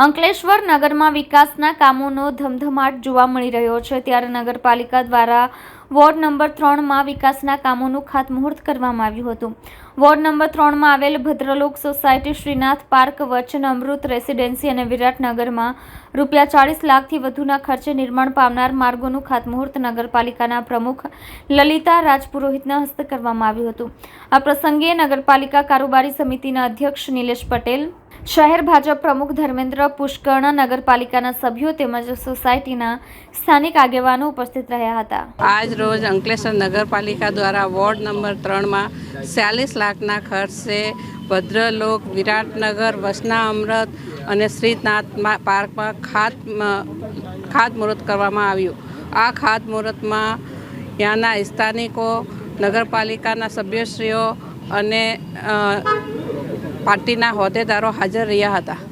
અંકલેશ્વર નગરમાં વિકાસના કામોનો ધમધમાટ જોવા મળી રહ્યો છે, ત્યારે નગરપાલિકા દ્વારા વોર્ડ નંબર 3માં વિકાસના કામોનું ખાતમુહૂર્ત કરવામાં આવ્યું હતું. વોર્ડ નંબર 3માં આવેલ ભદ્રલોક સોસાયટી, શ્રીનાથ પાર્ક, વચન અમૃત રેસિડેન્સી અને વિરાટનગરમાં ₹40 લાખથી વધુના ખર્ચે નિર્માણ પામનાર માર્ગોનું ખાતમુહૂર્ત નગરપાલિકાના પ્રમુખ લલિતા રાજપુરોહિતના હસ્તે કરવામાં આવ્યું હતું. આ પ્રસંગે નગરપાલિકા કારોબારી સમિતિના અધ્યક્ષ નિલેશ પટેલ, શહેર ભાજપ પ્રમુખ ધર્મેન્દ્ર પુષ્કર્ણ, નગરપાલિકાના સભ્યો તેમજ સોસાયટીના સ્થાનિક આગેવાનો ઉપસ્થિત રહ્યા હતા. આજ રોજ અંકલેશ્વર નગરપાલિકા દ્વારા વોર્ડ નંબર 3માં 46 લાખના ખર્ચે ભદ્રલોક, વિરાટનગર, વચના અમૃત અને શ્રીનાથ પાર્કમાં ખાતમુહૂર્ત કરવામાં આવ્યું. આ ખાતમુહૂર્તમાં ત્યાંના સ્થાનિકો, નગરપાલિકાના સભ્યશ્રીઓ અને પાર્ટીના હોદ્દેદારો હાજર રહ્યા હતા.